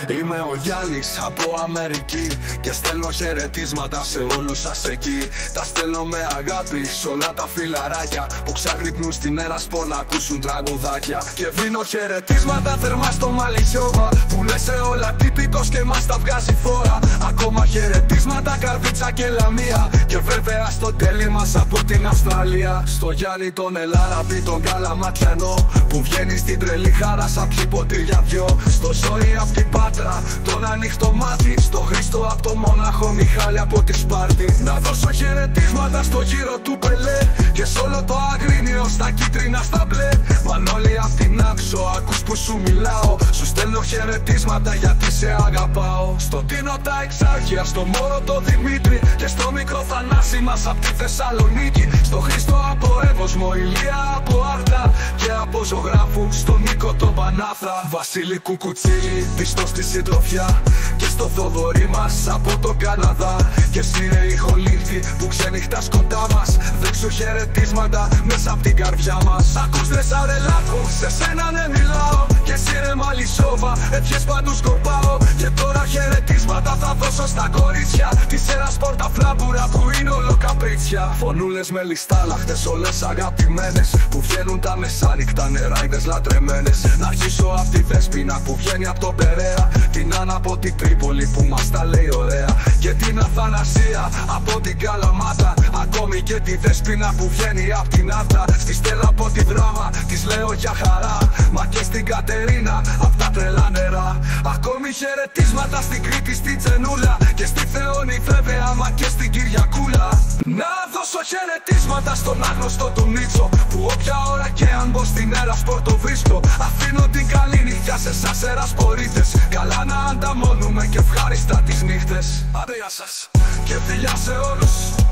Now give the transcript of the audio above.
Είμαι ο Γιάννης από Αμερική και στέλνω χαιρετίσματα σε όλους σας εκεί. Τα στέλνω με αγάπη σ' όλα τα φιλαράκια που ξαγρυπνούν στην Έρασπο να ακούσουν τραγουδάκια. Και δίνω χαιρετίσματα θερμά στο Μαλισιώβα που λες σε όλα τύπικος και μας τα βγάζει φόρα. Ακόμα χαιρετίσματα Καρδίτσα και Λαμία και βέβαια στο τέλει μας από την Αυστραλία. Στο Γιάννη τον Ελάραμπη τον Καλαματιανό που βγαίνει στην τρελή χαρά σαν πιει ποτήρια δυο. Στο Ζώη απ' την Πάτρα τον ανοιχτό μάτι, στο Χρήστο απ' το Μόναχο, Μιχάλη από τη Σπάρτη. Να δώσω χαιρετίσματα στο γύρο του Πελέ και σ' όλο το Αγρίνιο στα κίτρινα στα μπλε. Μανώλη απ' την Άξο, ακούς που σου μιλάω, σου στέλνω χαιρετίσματα γιατί σε αγαπάω. Στο Τίνο τα Εξάρχεια, στο Μόρο το Δημήτρη και στο μικρό Θανάση μας απ' τη Θεσσαλονίκη. Στο Χρήστο από Εύωσμο, Ηλία από Άρτα και από Ζωγράφου στον Νίκο τον Πανάθρα. Βασίλη Κουκουτσίλη, πιστός στη συντροφιά και στο Θοδωρή μας από τον Καναδά. Και εσύ ρε ηχολήπτη που ξενυχτάς κοντά μας, δέξου χαιρετίσματα μέσα απ' την καρδιά μας. Ακούς ρε Σαρελάκο, σε σένα ναι μιλάω και εσύ ρε Μαλισιώβα, ευχές παντού σκορπάω. Και τώρα χαιρετίσματα θα δώσω στα κορίτσια της Έρασπορ τα φλάμπουρα που είναι όλο καπρίτσια. Φωνούλες με λιστάλαχτες όλες αγαπημένες που βγαίνουν τα μεσάνυχτα νεράιδες λατρεμένες. Να αρχίσω απ' τη Δέσποινα που βγαίνει απ' τον Περαία, την Άννα από την Τρίπολη που μας τα λέει ωραία, και την Αθανασία από την Καλαμάτα, ακόμη και τη Δέσποινα που βγαίνει απ' την Άρτα. Στη Στέλλα από τη Δράμα της λέω για χαρά, μα και στην Κατερίνα απ' τα τρελά νερά. Ακόμη χαιρετίσματα στην Κρήτη, στην Τζενούλα και στη Θεόνη βέβαια, μα και στην Κυριακούλα. Να δώσω χαιρετίσματα στον άγνωστο του Νίτσο που όποια ώρα και αν μπω στην Έρασπορ το βρίσκω. Αφήνω την καλή νύχια σε εσάς Ερασπορίτες, καλά να ανταμώνουμε και ευχάριστα τις νύχτες. Άντε γεια σας και φιλιά σε όλους.